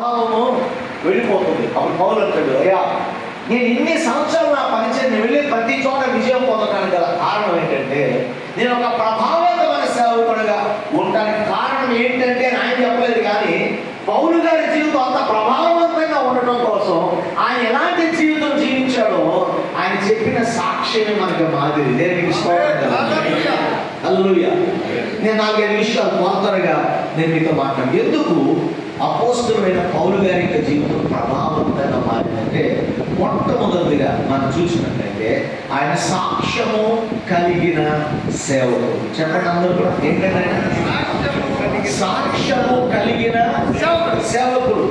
ప్రభావము వెళ్ళిపోతుంది. అప్పుడు పౌలు అంటాడు, అయ్యా నేను ఇన్ని సంవత్సరాలు నా పరిచయం వెళ్ళి ప్రతి చోట విజయం పొందడానికి గల కారణం ఏంటంటే నేను ఒక ప్రభావవంతమైన సేవకుడిగా ఉండడానికి కారణం ఏంటంటే ఆయన చెప్పలేదు. కానీ పౌలు గారి జీవితం అంత ప్రభావవంతంగా ఉండటం కోసం ఆయన ఎలాంటి జీవితం జీవించాడో ఆయన చెప్పిన సాక్ష్యమే మనకి మాదిరి. దేవునికి స్తోత్రం. హల్లెలూయా. నేను 4-5 విషయాలు త్వరగా నేను మీతో మాట్లాడు. ఎందుకు అపోస్తలుడైన పౌలు గారి యొక్క జీవితం ప్రభావవంతంగా మారిందంటే, మొట్టమొదటిగా మనం చూసినట్లయితే ఆయన సాక్ష్యము కలిగిన సేవకుడు. చెప్పండి అందరూ కూడా, ఏంటంటే సాక్ష్యము కలిగిన సేవకుడు.